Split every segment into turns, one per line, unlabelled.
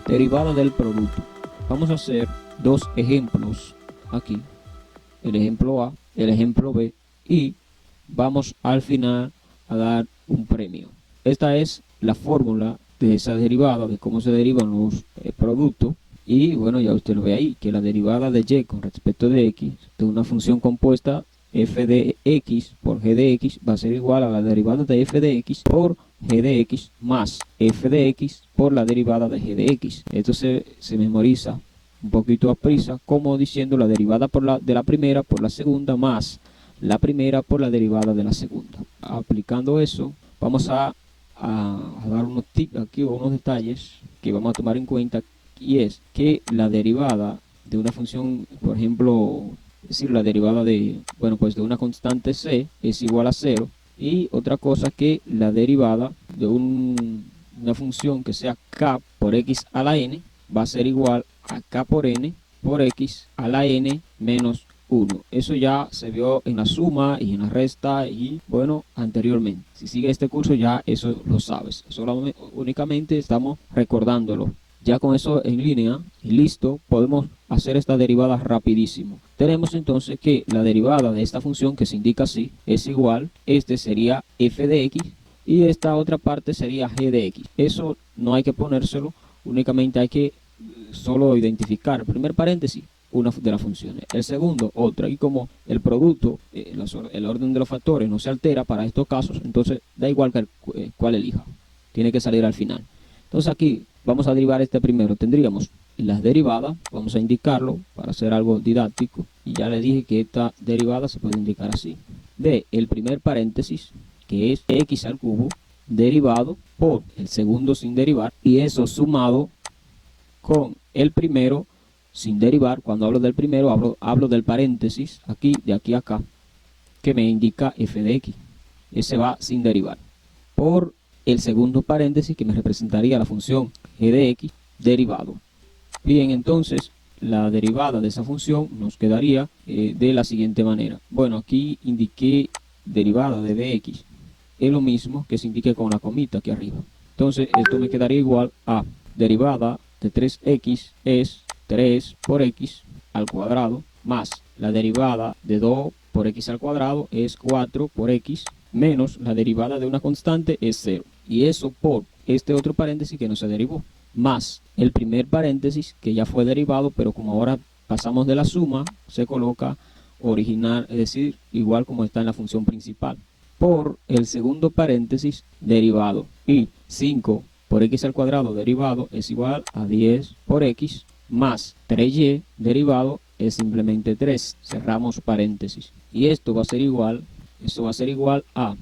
Derivada del producto. Vamos a hacer dos ejemplos aquí. El ejemplo A, el ejemplo B, y vamos al final a dar un premio. Esta es la fórmula de esa derivada, de cómo se derivan los productos. Y bueno, ya usted lo ve ahí, que la derivada de y con respecto de x de una función compuesta f de x por g de x va a ser igual a la derivada de f de x por g de x más f de x por la derivada de g de x. Esto se memoriza un poquito a prisa, como diciendo la derivada de la primera por la segunda más la primera por la derivada de la segunda. Aplicando eso, vamos a dar unos tips aquí o unos detalles que vamos a tomar en cuenta, y es que la derivada de una función, por ejemplo, es decir, la derivada de, bueno, pues de una constante c es igual a 0, y otra cosa que la derivada de una función que sea k por x a la n va a ser igual a k por n por x a la n menos 1. Eso ya se vio en la suma y en la resta y bueno, anteriormente. Si sigue este curso ya eso lo sabes. Solamente, únicamente estamos recordándolo. Ya con eso en línea y listo, podemos hacer esta derivada rapidísimo. Tenemos entonces que la derivada de esta función, que se indica así, es igual, este sería f de x y esta otra parte sería g de x. Eso no hay que ponérselo, únicamente hay que solo identificar el primer paréntesis, una de las funciones, el segundo otra, y como el producto, el orden de los factores no se altera para estos casos, entonces da igual cuál elija, tiene que salir al final. Entonces aquí vamos a derivar este primero, tendríamos las derivadas, vamos a indicarlo para hacer algo didáctico, y ya le dije que esta derivada se puede indicar así, de el primer paréntesis, que es x al cubo, derivado por el segundo sin derivar, y eso sumado con el primero sin derivar. Cuando hablo del primero hablo del paréntesis aquí, de aquí a acá, que me indica f de x, ese va sin derivar, por el segundo paréntesis que me representaría la función g de x derivado. Bien, entonces la derivada de esa función nos quedaría de la siguiente manera. Bueno, aquí indiqué derivada de dx, es lo mismo que se indique con la comita aquí arriba. Entonces esto me quedaría igual a derivada de 3x es 3 por x al cuadrado, más la derivada de 2 por x al cuadrado es 4 por x, menos la derivada de una constante es 0. Y eso por este otro paréntesis que no se derivó, más el primer paréntesis que ya fue derivado, pero como ahora pasamos de la suma, se coloca original, es decir, igual como está en la función principal, por el segundo paréntesis derivado. Y 5 por x al cuadrado derivado es igual a 10 por x, más 3y derivado es simplemente 3. Cerramos paréntesis. Y esto va a ser igual, a,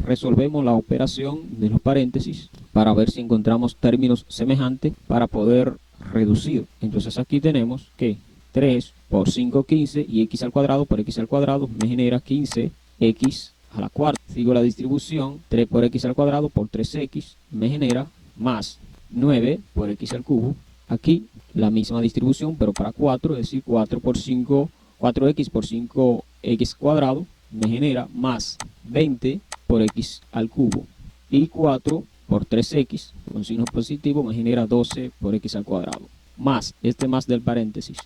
resolvemos la operación de los paréntesis para ver si encontramos términos semejantes para poder reducir. Entonces aquí tenemos que 3 por 5, 15, y x al cuadrado por x al cuadrado me genera 15x a la cuarta. Sigo la distribución, 3 por x al cuadrado por 3x me genera más 9 por x al cubo. Aquí la misma distribución, pero para 4, es decir, 4 por 5, 4x por 5x cuadrado me genera más 20 por x al cubo. Y 4 por 3x con signo positivo me genera 12 por x al cuadrado. Más este más del paréntesis,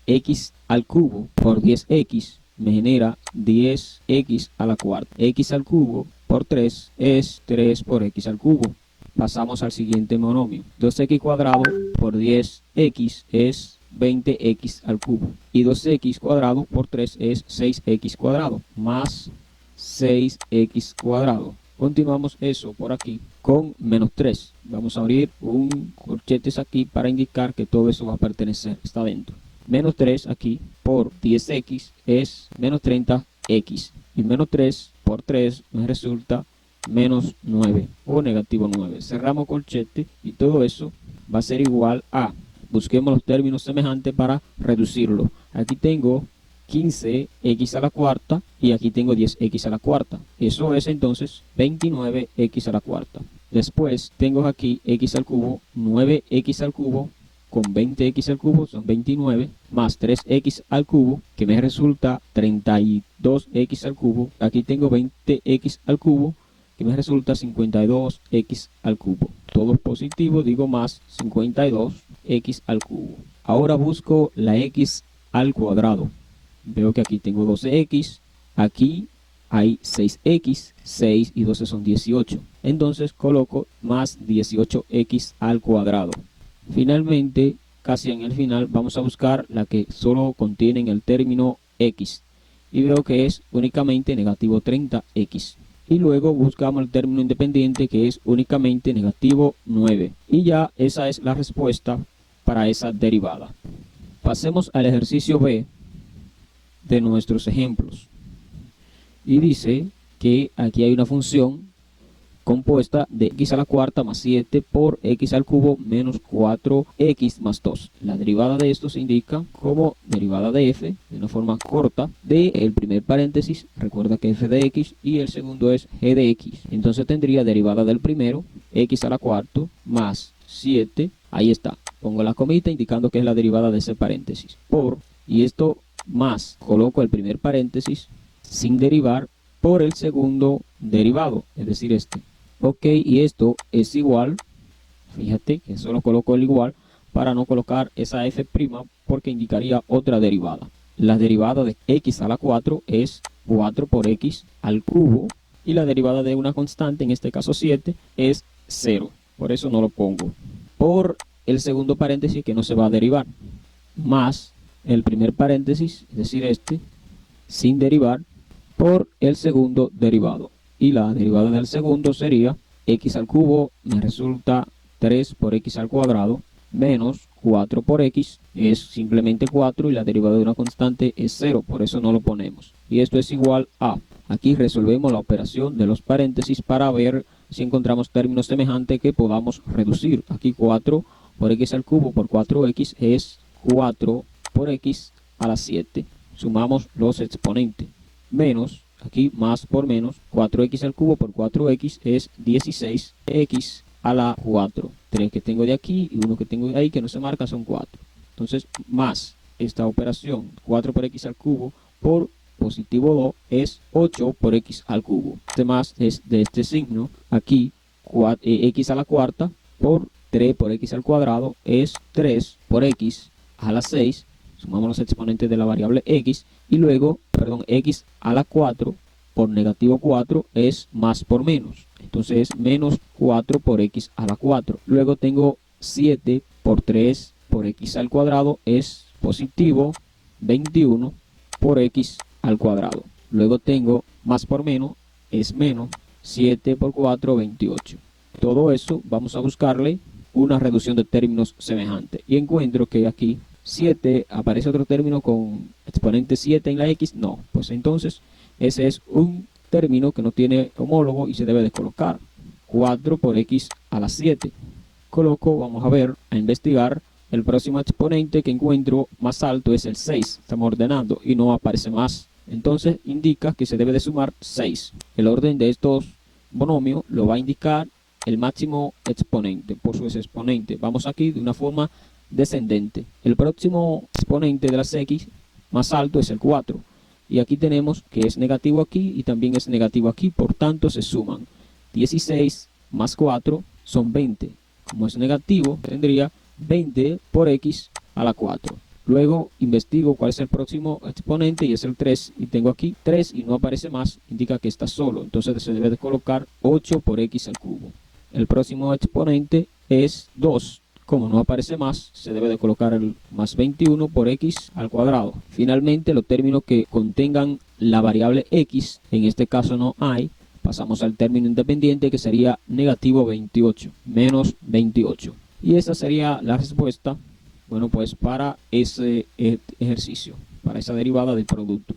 x al cubo por 10x me genera 10x a la cuarta. X al cubo por 3 es 3 por x al cubo. Pasamos al siguiente monomio. 2x cuadrado por 10x es 20x al cubo. Y 2x cuadrado por 3 es 6x cuadrado. Más 6x cuadrado. Continuamos eso por aquí con menos 3. Vamos a abrir un corchetes aquí para indicar que todo eso va a pertenecer, está dentro. Menos 3 aquí por 10x es menos 30x. Y menos 3 por 3 me resulta menos 9 o negativo 9. Cerramos corchete y todo eso va a ser igual a, busquemos los términos semejantes para reducirlo. Aquí tengo 15x a la cuarta y aquí tengo 10x a la cuarta. Eso es entonces 29x a la cuarta. Después tengo aquí x al cubo, 9x al cubo con 20x al cubo son 29, más 3x al cubo, que me resulta 32x al cubo. Aquí tengo 20x al cubo, que me resulta 52x al cubo. Todo es positivo, digo más 52x al cubo. Ahora busco la x al cuadrado. Veo que aquí tengo 12x, aquí hay 6x, 6 y 12 son 18. Entonces coloco más 18x al cuadrado. Finalmente, casi en el final, vamos a buscar la que solo contiene el término x. Y veo que es únicamente negativo 30x. Y luego buscamos el término independiente, que es únicamente negativo 9. Y ya esa es la respuesta para esa derivada. Pasemos al ejercicio B de nuestros ejemplos. Y dice que aquí hay una función compuesta de x a la cuarta más 7 por x al cubo menos 4x más 2. La derivada de esto se indica como derivada de f de una forma corta del primer paréntesis. Recuerda que f de x y el segundo es g de x. Entonces tendría derivada del primero, x a la cuarta más 7. Ahí está. Pongo la comita indicando que es la derivada de ese paréntesis. Por, y esto más, coloco el primer paréntesis sin derivar por el segundo derivado, es decir, este. Ok, y esto es igual, fíjate que solo coloco el igual para no colocar esa f' porque indicaría otra derivada. La derivada de x a la 4 es 4 por x al cubo y la derivada de una constante, en este caso 7, es 0. Por eso no lo pongo. Por el segundo paréntesis que no se va a derivar, más el primer paréntesis, es decir, este, sin derivar, por el segundo derivado. Y la derivada del segundo sería x al cubo, me resulta 3 por x al cuadrado, menos 4 por x, es simplemente 4 y la derivada de una constante es 0, por eso no lo ponemos. Y esto es igual a, aquí resolvemos la operación de los paréntesis para ver si encontramos términos semejantes que podamos reducir. Aquí 4 por x al cubo por 4x es 4 por x a la 7. Sumamos los exponentes. Menos, aquí más por menos, 4x al cubo por 4x es 16x a la 4. 3 que tengo de aquí y 1 que tengo de ahí que no se marca son 4. Entonces, más esta operación, 4 por x al cubo por positivo 2 es 8 por x al cubo. Este más es de este signo, aquí x a la cuarta por 3 por x al cuadrado es 3 por x a la 6. Sumamos los exponentes de la variable x y luego, x a la 4 por negativo 4 es más por menos. Entonces es menos 4 por x a la 4. Luego tengo 7 por 3 por x al cuadrado es positivo 21 por x al cuadrado. Luego tengo más por menos es menos 7 por 4, 28. Todo eso vamos a buscarle una reducción de términos semejante. Y encuentro que aquí 7, aparece otro término con exponente 7 en la x, no, pues entonces ese es un término que no tiene homólogo y se debe de colocar 4 por x a la 7. Coloco, vamos a ver, a investigar, el próximo exponente que encuentro más alto es el 6, estamos ordenando y no aparece más, entonces indica que se debe de sumar 6. El orden de estos monomios lo va a indicar el máximo exponente por su exponente. Vamos aquí de una forma descendente. El próximo exponente de las x más alto es el 4 y aquí tenemos que es negativo aquí y también es negativo aquí, por tanto se suman 16 más 4 son 20. Como es negativo tendría 20 por x a la 4. Luego investigo cuál es el próximo exponente y es el 3 y tengo aquí 3 y no aparece más, indica que está solo, entonces se debe de colocar 8 por x al cubo. El próximo exponente es 2. Como no aparece más, se debe de colocar el más 21 por x al cuadrado. Finalmente, los términos que contengan la variable x, en este caso no hay, pasamos al término independiente que sería negativo 28, menos 28. Y esa sería la respuesta, bueno, pues para ese ejercicio, para esa derivada del producto.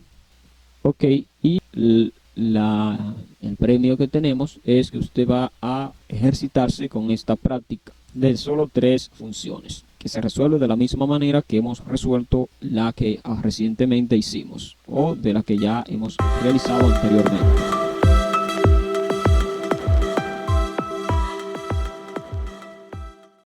Ok, y el premio que tenemos es que usted va a ejercitarse con esta práctica de solo 3 funciones, que se resuelve de la misma manera que hemos resuelto la que recientemente hicimos o de la que ya hemos realizado anteriormente.